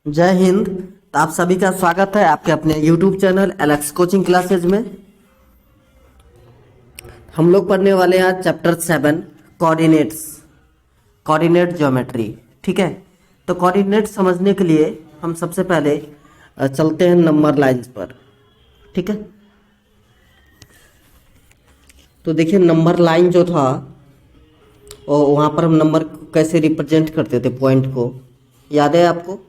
जय हिंद। तो आप सभी का स्वागत है आपके अपने YouTube channel Alex coaching classes में। हम लोग पढ़ने वाले हैं चैप्टर 7 कोऑर्डिनेट्स, कोऑर्डिनेट ज्योमेट्री। ठीक है, तो कोऑर्डिनेट समझने के लिए हम सबसे पहले चलते हैं नंबर लाइंस पर। ठीक है, तो देखिए नंबर लाइन जो था और वहाँ पर हम नंबर कैसे रिप्रेजेंट करते थे, पॉइंट को याद है आपको?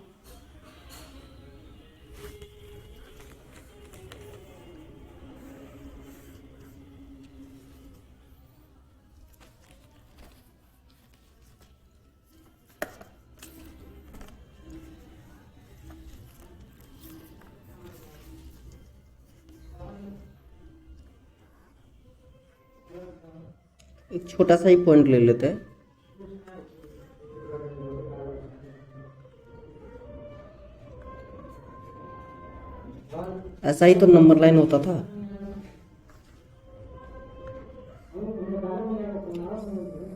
एक छोटा सा ही पॉइंट ले लेते हैं। ऐसा ही तो नंबर लाइन होता था।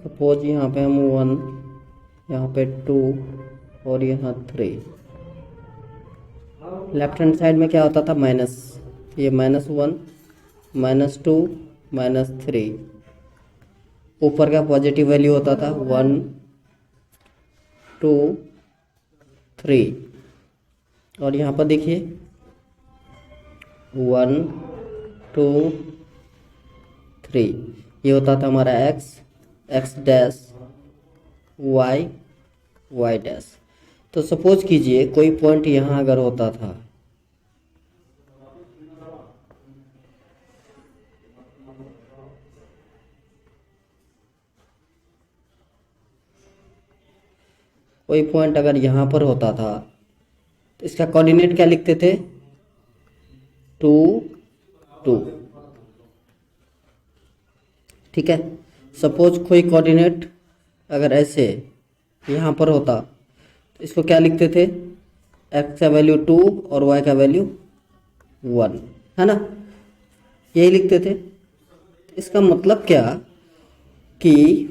सपोज यहाँ पे हम 1, यहाँ पे 2 और यहाँ 3। लेफ्ट हैंड साइड में क्या होता था? माइनस। ये -1, -2, -3। ऊपर का पॉजिटिव वैल्यू होता था 1, 2, 3। और यहाँ पर देखिए 1, 2, 3। ये होता था हमारा x डैश, y डैश। तो सपोज कीजिए कोई पॉइंट यहाँ अगर होता था, कोई पॉइंट अगर यहाँ पर होता था तो इसका कोऑर्डिनेट क्या लिखते थे? 2, 2। ठीक है, सपोज कोई कोऑर्डिनेट अगर ऐसे यहाँ पर होता तो इसको क्या लिखते थे? x का वैल्यू 2 और y का वैल्यू 1, है ना? यही लिखते थे। इसका मतलब क्या कि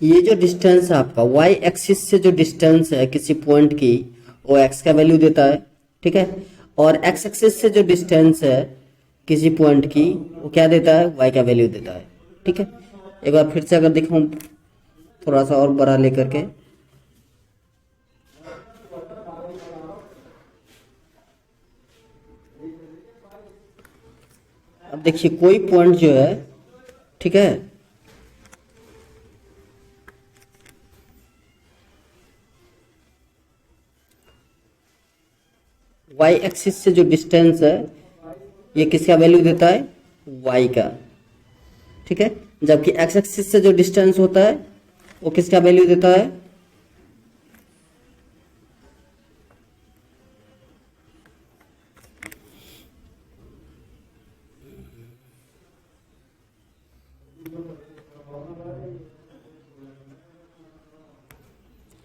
ये जो डिस्टेंस है आपका y एक्सिस से जो डिस्टेंस है किसी पॉइंट की, वो x का वैल्यू देता है। ठीक है, और x एक्सिस से जो डिस्टेंस है किसी पॉइंट की, वो क्या देता है? y का वैल्यू देता है। ठीक है, एक बार फिर से अगर दिखाऊं थोड़ा सा और बड़ा लेकर के, अब देखिए कोई पॉइंट जो है, ठीक है, y एक्सिस से जो डिस्टेंस है ये किसका वैल्यू देता है? y का। ठीक है, जबकि x एक्सिस से जो डिस्टेंस होता है वो किसका वैल्यू देता है?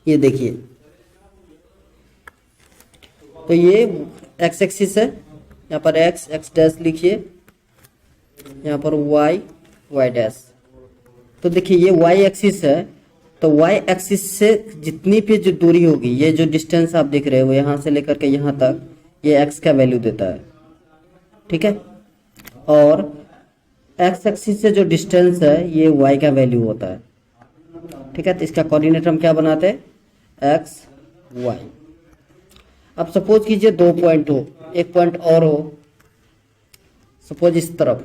ये देखिए, तो ये x एक्सिस है, यहाँ पर x डैश लिखिए, यहाँ पर y डैश। तो देखिए ये y एक्सिस है, तो y एक्सिस से जितनी भी जो दूरी होगी, ये जो डिस्टेंस आप देख रहे हो यहाँ से लेकर के यहाँ तक, ये x का वैल्यू देता है। ठीक है, और x एक्सिस से जो डिस्टेंस है ये y का वैल्यू होता है। ठीक है, तो इसका कोऑर्डिनेट हम क्या बनाते हैं? x, y। अब सपोज कीजिए दो पॉइंट हो, एक पॉइंट और हो, सपोज इस तरफ,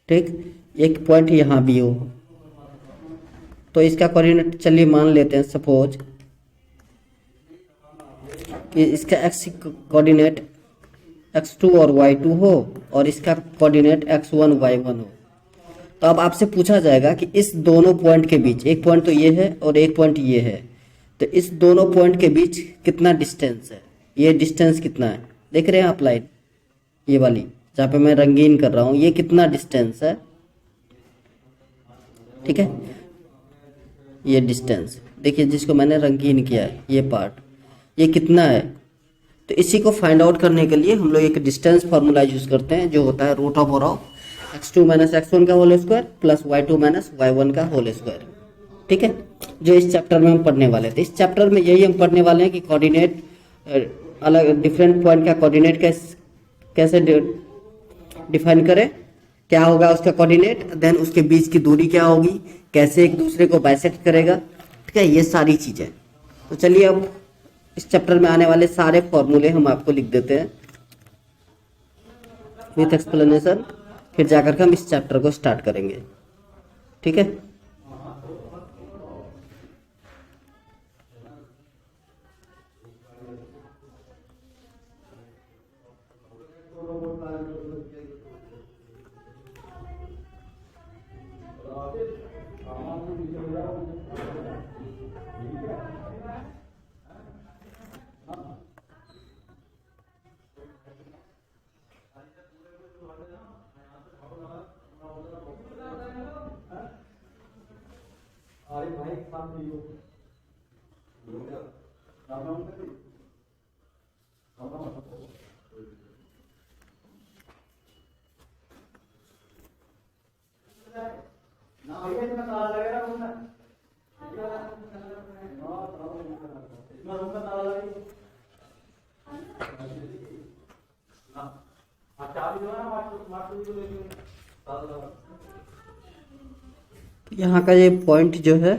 ठीक, एक पॉइंट यहाँ भी हो, तो इसका कोऑर्डिनेट चलिए मान लेते हैं सपोज कि इसका x कोऑर्डिनेट x2 और y2 हो और इसका कोऑर्डिनेट x1 y1 हो। तो अब आपसे पूछा जाएगा कि इस दोनों पॉइंट के बीच, एक पॉइंट तो ये है और एक पॉइंट ये है, तो इस दोनों पॉइंट के बीच कितना डिस्टेंस है? ये डिस्टेंस कितना है? देख रहे हैं आप लाइन, ये वाली जहाँ पे मैं रंगीन कर रहा हूँ, ये कितना डिस्टेंस है? ठीक है, ये डिस्टेंस देखिए जिसको मैंने रंगीन किया है ये पार्ट, ये कितना है। तो इसी को फाइंड आउट करने के लिए हम लोग एक डिस्टेंस फार्मूला यूज करते हैं, जो होता है root of x2 minus x1 का whole square plus y2 minus y1 का होल स्क्वायर। ठीक है, जो इस चैप्टर में हम पढ़ने वाले थे। इस चैप्टर में यही हम पढ़ने वाले हैं कि कोऑर्डिनेट अलग डिफरेंट पॉइंट का कोऑर्डिनेट कैसे डिफाइन करें, क्या होगा उसका कोऑर्डिनेट, देन उसके बीच की दूरी क्या होगी, कैसे एक दूसरे को बाइसेक्ट करेगा। ठीक है, ये सारी चीजें। तो चलिए अब इस चैप्टर में आने वाले सारे फॉर्मूले हम आपको लिख देते हैं विथ एक्सप्लेनेशन, फिर जाकर के हम इस चैप्टर को स्टार्ट करेंगे। ठीक है, तो यहाँ का ये पॉइंट जो है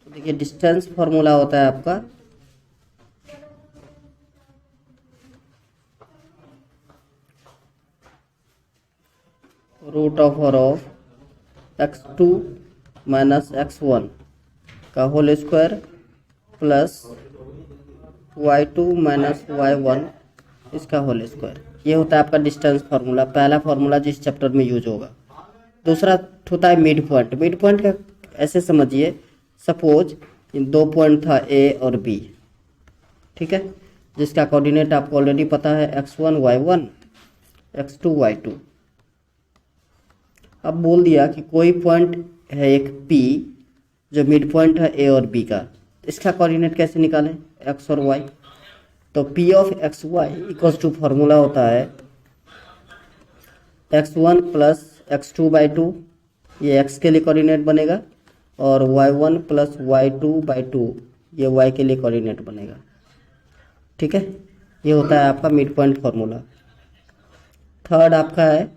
तो देखिए डिस्टेंस फॉर्मूला होता है आपका root of x2 minus x1 का whole square plus y2 minus y1 इसका होल स्क्वायर। ये होता है आपका डिस्टेंस फार्मूला, पहला फार्मूला जिस चैप्टर में यूज होगा। दूसरा होता है मिड पॉइंट। मिड पॉइंट का ऐसे समझिए, सपोज दो पॉइंट था ए और बी, ठीक है, जिसका कोऑर्डिनेट आपको ऑलरेडी पता है x1 y1 x2 y2। अब बोल दिया कि कोई पॉइंट है एक P जो मिड पॉइंट है A और B का, इसका कोऑर्डिनेट कैसे निकालें x और y। तो P of X Y equals to formula होता है x1 plus x2 by two, ये x के लिए कोऑर्डिनेट बनेगा, और y1 plus y2 by two, ये y के लिए कोऑर्डिनेट बनेगा। ठीक है, ये होता है आपका मिड पॉइंट फॉर्मूला। थर्ड आपका है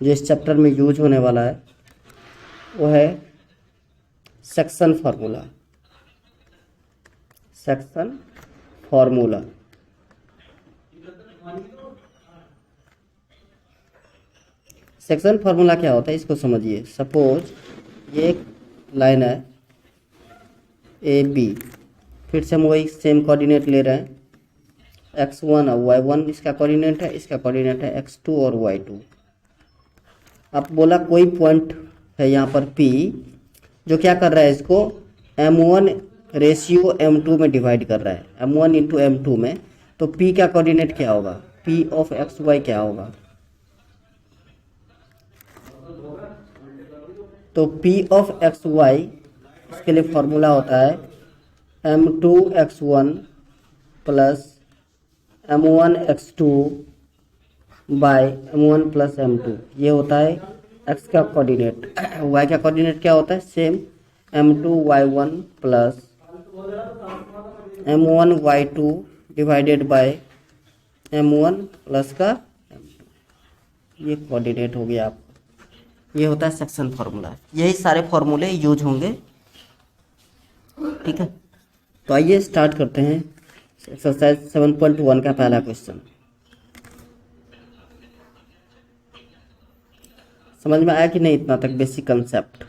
जो इस चैप्टर में यूज होने वाला है वो है section formula. Section formula section formula क्या होता है इसको समझिए। सपोज ये एक लाइन है ए बी, फिर से हम वही सेम कोऑर्डिनेट ले रहे हैं x1 और y1 इसका कोऑर्डिनेट है, इसका कोऑर्डिनेट है x2 और y2। अब बोला कोई पॉइंट है यहाँ पर P जो क्या कर रहा है, इसको M1 रेशियो M2 में डिवाइड कर रहा है, M1 इंटू M2 में। तो P का कोऑर्डिनेट क्या होगा, P ऑफ एक्स वाई क्या होगा। तो P ऑफ एक्स वाई इसके लिए फॉर्मूला होता है M2 x1 plus M1 x2 bye M1 plus M2। ये होता है x का कोऑर्डिनेट। y का कोऑर्डिनेट क्या होता है, same M2 y1 plus M1 y2 divided by M1 plus का M2। ये कोऑर्डिनेट हो गया आपका। ये होता है सेक्शन फार्मूला। यही सारे फार्मूले यूज होंगे। ठीक है, तो आइए स्टार्ट करते हैं एक्सरसाइज 7.1 का पहला क्वेश्चन। समझ में आया कि नहीं इतना तक बेसिक कंसेप्ट।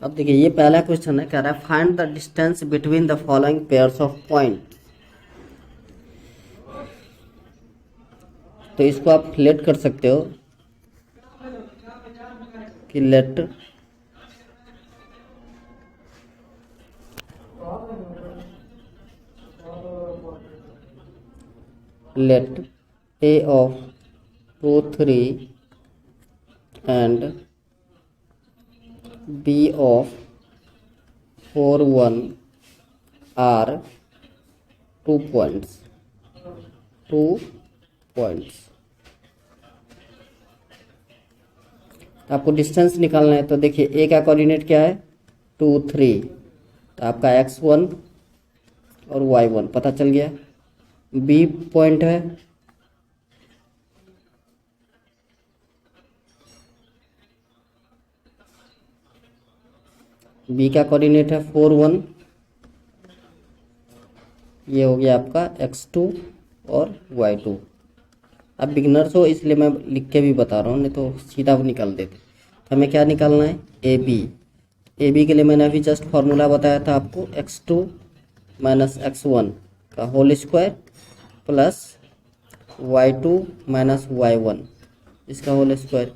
अब देखिए ये पहला क्वेश्चन है, कह रहा है find the distance between the following pairs of point. तो इसको आप लेट कर सकते हो कि late a of 2 3 and b of 4 1 are 2 points। आपको डिस्टेंस निकालना है। तो देखिए ए का कोऑर्डिनेट क्या है 2 3, तो आपका x1 और y1 पता चल गया। बी पॉइंट है बी का कोऑर्डिनेट है 4 1, ये हो गया आपका x2 और y2। अब बिगनर्स हो इसलिए मैं लिख के भी बता रहा हूँ, नहीं तो सीधा निकाल देते। तो हमें क्या निकालना है ए बी के लिए मैंने अभी जस्ट फॉर्मूला बताया था आपको, x2 माइनस x1 का whole square plus y2 minus y1 इसका होल स्क्वायर।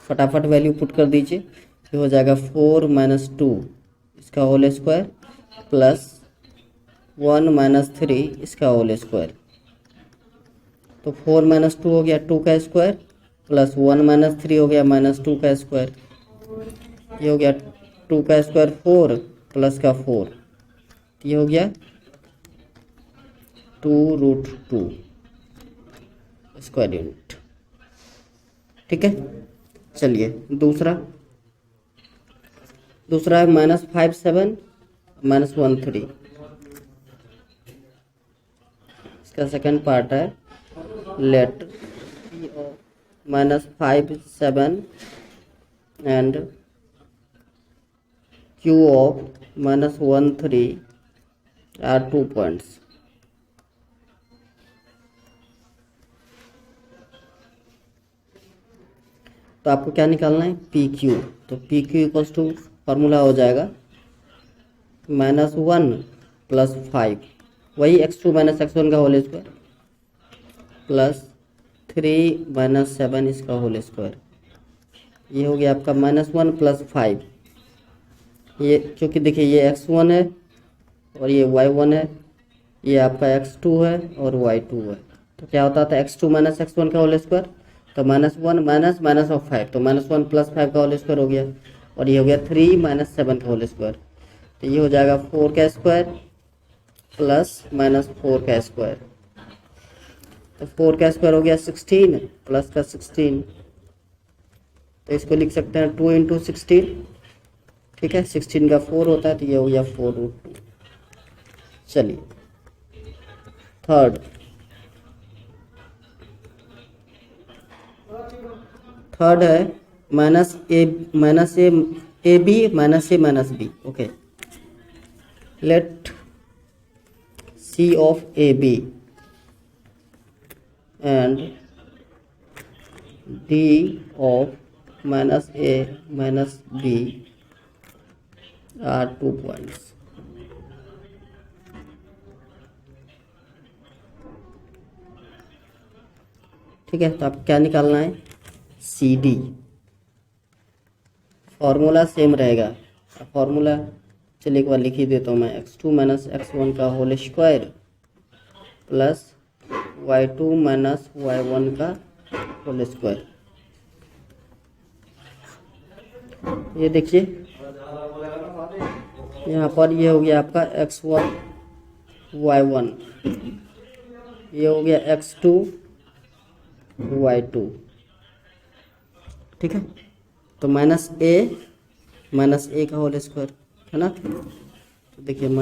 फटाफट वैल्यू पुट कर दीजिए, ये हो जाएगा 4 माइनस 2 इसका होल स्क्वायर प्लस 1 माइनस 3 इसका होल स्क्वायर। तो 4 माइनस 2 हो गया 2 का स्क्वायर प्लस 1 माइनस 3 हो गया माइनस 2 का स्क्वायर। ये हो गया 2 का स्क्वायर 4 प्लस का 4, ये हो गया 2√2 स्क्वायर यूनिट। ठीक है, चलिए दूसरा है -5 7 -1 3। इसका सेकंड पार्ट है late -5 7 and q of -1 3 are 2 points। तो आपको क्या निकालना है PQ। तो PQ इक्वल्स टू फॉर्मूला हो जाएगा -1 प्लस 5, वही x2 माइनस x1 का होल स्क्वायर प्लस 3 माइनस 7 इसका होल स्क्वायर। ये हो गया आपका -1 प्लस 5। ये क्योंकि देखिए ये x1 है और ये y1 है, ये आपका x2 है और y2 है। तो क्या होता था x2 माइनस x1 का होल स्क्वायर, तो -1 माइनस माइनस ऑफ 5, तो -1 प्लस 5 का होल स्क्वायर हो गया, और ये हो गया 3 माइनस 7 का होल स्क्वायर। तो ये हो जाएगा 4 का स्क्वायर प्लस -4 का स्क्वायर। तो 4 का स्क्वायर हो गया 16 प्लस का 16, तो इसको लिख सकते हैं 2 इंटू 16। ठीक है, 16 का 4 होता है, तो ये हो गया 4√2। चलिए थर्ड है -a minus b। Okay, let c of ab and d of -a minus b are 2 points। ठीक है, तो आप क्या निकालना है CD। फॉर्मूला सेम रहेगा, फॉर्मूला चलिए एक बार लिख ही देता हूँ मैं, x2 माइनस x1 का whole square plus y2 minus y1 का होल स्क्वायर। ये देखिए यहाँ पर ये हो गया आपका x1 y1, ये हो गया x2 y2। ठीक है, तो माइनस ए का होल स्क्वायर है ना। तो देखिए -a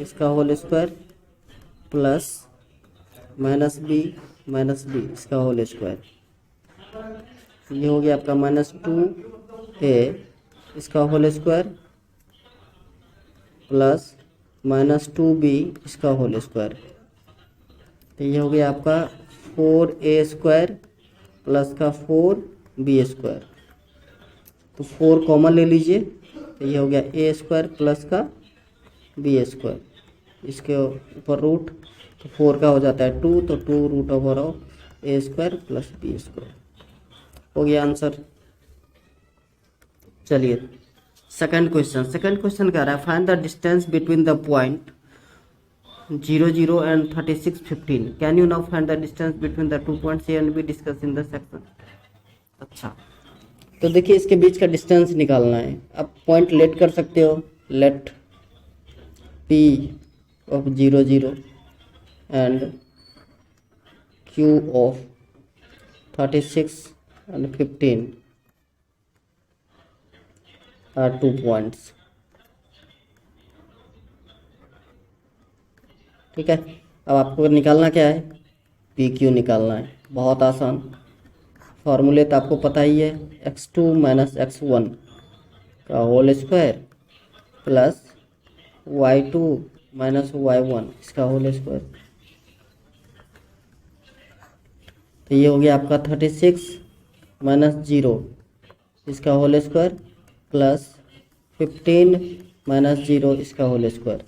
इसका होल स्क्वायर प्लस -b इसका होल स्क्वायर। ये हो गया आपका -2a इसका होल स्क्वायर प्लस -2b इसका होल स्क्वायर। तो ये हो गया आपका 4a स्क्वायर प्लस का 4 बी स्क्वायर। तो 4 कॉमन ले लीजिए, तो ये हो गया ए स्क्वायर प्लस का बी स्क्वायर, इसके ऊपर रूट, तो 4 का हो जाता है 2, तो 2 root over of A square plus B square. हो गया आंसर। चलिए सेकंड क्वेश्चन कह रहा है find the distance between the point 0 0 and 36 15। Can you now find the distance between the 2 points A and B discuss in the section. अच्छा, तो देखिए इसके बीच का डिस्टेंस निकालना है। आप पॉइंट लेट कर सकते हो, late P of 0 0 and Q of 36 and 15 are 2 points। ठीक है, अब आपको निकालना क्या है, PQ निकालना है। बहुत आसान, फॉर्मूले तो आपको पता ही है, x2 माइनस x1 का whole square plus y2 minus y1 इसका होल स्क्वायर। तो ये हो गया आपका 36 माइनस 0 इसका होल स्क्वायर प्लस 15 माइनस 0 इसका होल स्क्वायर।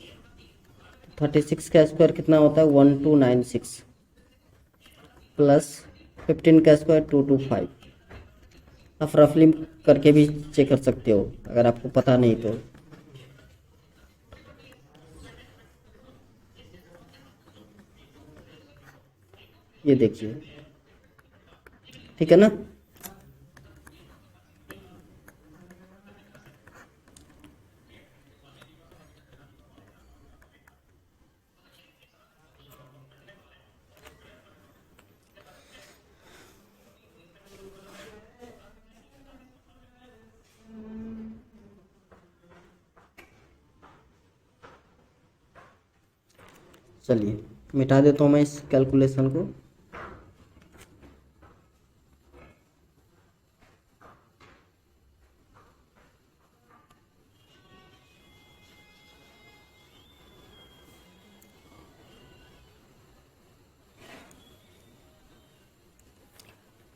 36 का स्क्वायर कितना होता है 1296 प्लस 15 का स्क्वायर 225। आप रफली करके भी चेक कर सकते हो अगर आपको पता नहीं तो। ये देखिए, ठीक है ना। चलिए मिटा देता हूँ मैं इस कैलकुलेशन को।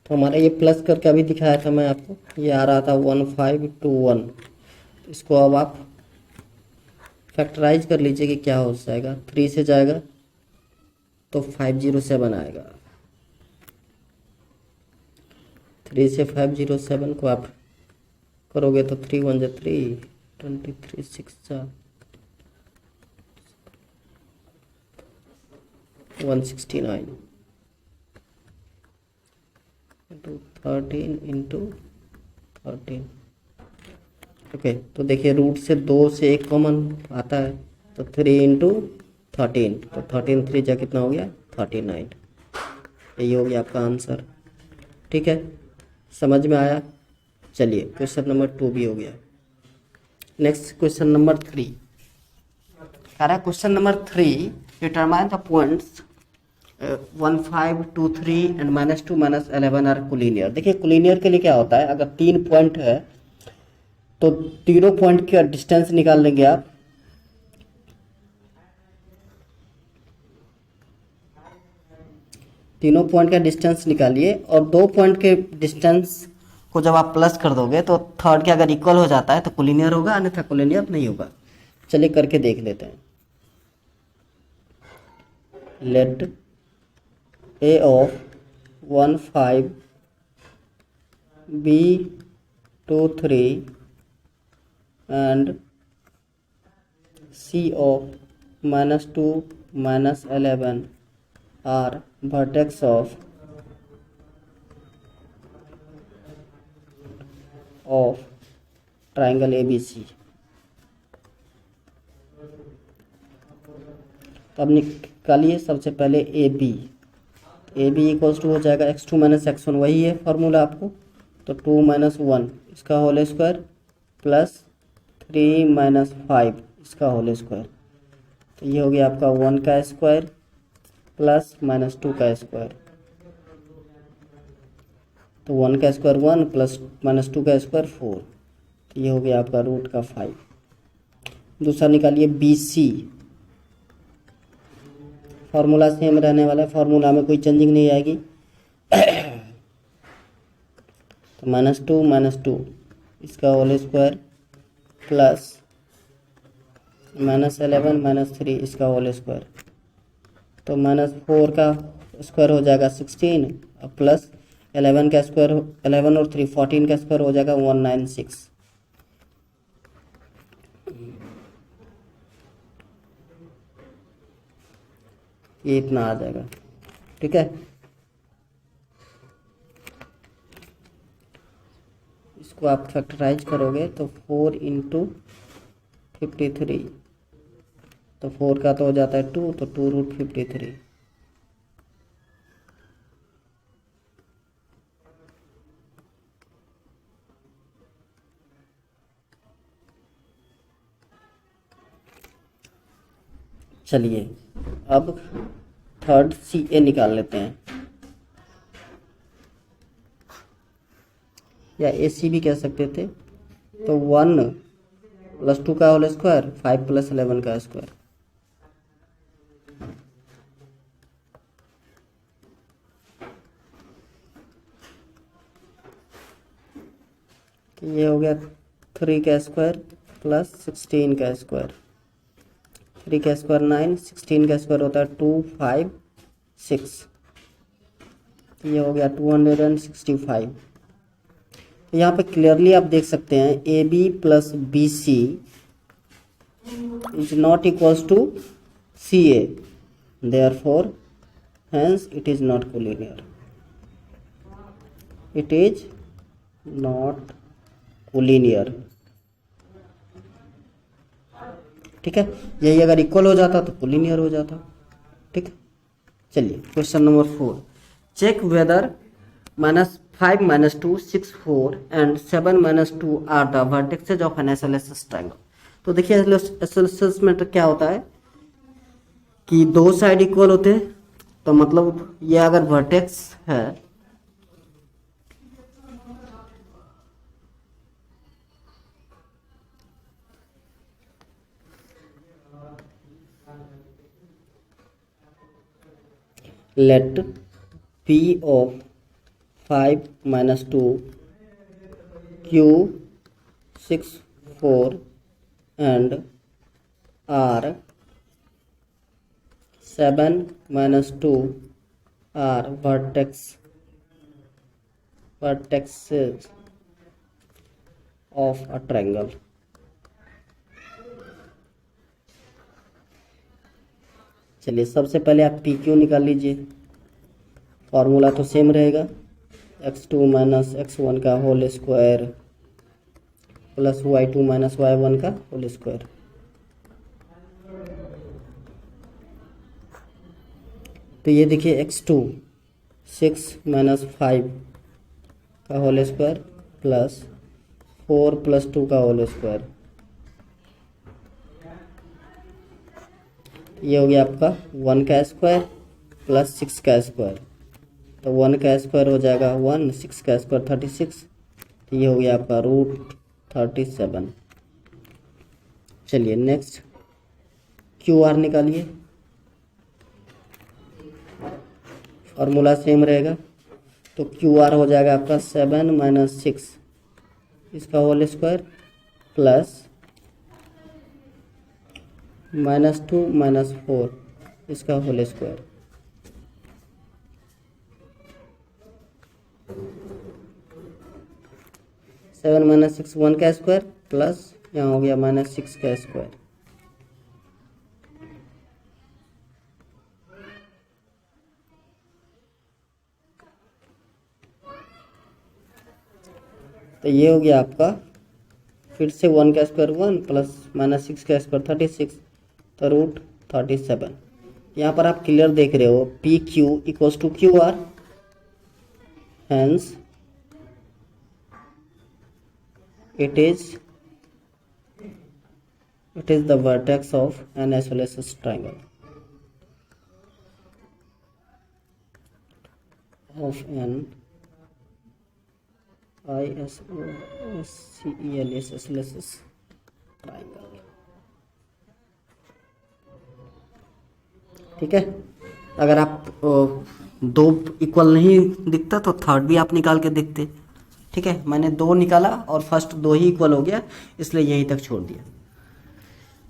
तो हमारा ये प्लस करके अभी दिखाया था मैं आपको, ये आ रहा था 1521। इसको अब आप फैक्टराइज कर लीजिए कि क्या हो जाएगा। 3 से जाएगा तो 507 आएगा। 3 से 507 को आप करोगे तो 3 1 जा 3, 23 6 जा 169 इंटू 13 इंटू 13। ओके, तो देखिए रूट से 2 से 1 कॉमन आता है, तो 3 इंटू 13, तो 13 3 जा कितना हो गया 39। यही हो गया आपका आंसर। ठीक है, समझ में आया। चलिए क्वेश्चन नंबर 2 भी हो गया। नेक्स्ट क्वेश्चन नंबर 3 कह रहा है question number 3 determine the points 1 5 2 3 and -2 -11 are collinear. देखिए कोलिनियर के लिए क्या होता है, अगर 3 पॉइंट है तो तीनों पॉइंट का डिस्टेंस निकाल लेंगे आप। तीनों पॉइंट का डिस्टेंस निकालिए और 2 पॉइंट के डिस्टेंस को जब आप प्लस कर दोगे तो थर्ड के अगर इक्वल हो जाता है तो कोलिनियर होगा, अन्यथा कोलिनियर नहीं होगा। चलिए करके देख लेते हैं। Let A of 1 5 B 2 3 and C of -2 -11 are vertex of triangle ABC। तो अब निकालिए सबसे पहले ए बी इक्वल्स टू हो जाएगा x2 -x1, वही है फॉर्मूला आपको। तो 2 - 1 इसका होल स्क्वायर प्लस 3 - 5 इसका होल स्क्वायर। तो ये हो गया आपका 1 का स्क्वायर प्लस -2 का स्क्वायर। तो 1 का स्क्वायर 1 प्लस -2 का स्क्वायर 4। तो ये हो गया आपका रूट का 5। दूसरा निकालिए BC, फार्मूला सेम रहने वाला है, फार्मूला में कोई चेंजिंग नहीं आएगी। तो -2 इसका होल स्क्वायर प्लस -11 -3 इसका होल स्क्वायर, तो -4 का स्क्वायर हो जाएगा 16 और प्लस 11 का स्क्वायर, 11 और 3 14 का स्क्वायर हो जाएगा 196। ये इतना आ जाएगा। ठीक है, इसको आप फैक्टराइज करोगे तो 4 इंटू 53, तो 4 का तो हो जाता है 2, तो 2√53। चलिए अब थर्ड CA निकाल लेते हैं, या AC भी कह सकते थे। तो 1 + 2 का होल स्क्वायर, 5 + 11 का स्क्वायर, ये हो गया 3 का स्क्वायर प्लस 16 का स्क्वायर, 3 का स्क्वायर 9, 16 का स्क्वायर होता है 256, ये हो गया 265। तो यहाँ पे क्लियरली आप देख सकते हैं AB + BC is not equals to CA, therefore hence it is not collinear, it is not collinear. ठीक है, यही अगर इक्वल हो जाता तो कोलिनियर हो जाता। ठीक है, चलिए question number 4, check whether -5 - 2 6 4 and 7 - 2 are the vertexes of an isosceles triangle. तो देखिए आइसोसेलेस में क्या होता है कि दो साइड इक्वल होते हैं, तो मतलब ये अगर वर्टेक्स है let P of 5 - 2 Q 6 4 and R 7 - 2 are vertices of a triangle। चलिए सबसे पहले आप PQ निकाल लीजिए, फॉर्मूला तो सेम रहेगा, x2 - x1 का whole square plus y2 - y1 का होल स्क्वायर। तो ये देखिए x2 6 - 5 का होल स्क्वायर प्लस 4 + 2 का होल स्क्वायर, ये हो गया आपका 1 का स्क्वायर प्लस 6 का स्क्वायर, तो 1 का स्क्वायर हो जाएगा 1, 6 का स्क्वायर 36, तो ये हो गया आपका √37। चलिए नेक्स्ट QR निकालिए, फॉर्मूला सेम रहेगा, तो QR हो जाएगा आपका 7 - 6 इसका होल स्क्वायर प्लस -2 - 4 इसका होल स्क्वायर, -7 - 6 1 का स्क्वायर प्लस यहाँ हो गया -6 का स्क्वायर। तो ये हो गया आपका फिर से 1 का स्क्वायर 1 प्लस -6 का स्क्वायर 36, तो √37। यहाँ पर आप क्लियर देख रहे हो PQ = QR, hence it is the vertex of an isosceles triangle of an isosceles triangle। ठीक है, अगर आप दो इक्वल नहीं दिखता तो थर्ड भी आप निकाल के देखते, ठीक है, मैंने 2 निकाला और फर्स्ट 2 ही इक्वल हो गया, इसलिए यहीं तक छोड़ दिया।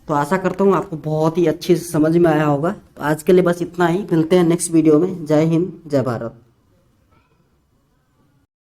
तो आशा करता हूँ आपको बहुत ही अच्छे से समझ में आया होगा। तो आज के लिए बस इतना ही, मिलते हैं नेक्स्ट वीडियो में। जय हिंद, जय भारत।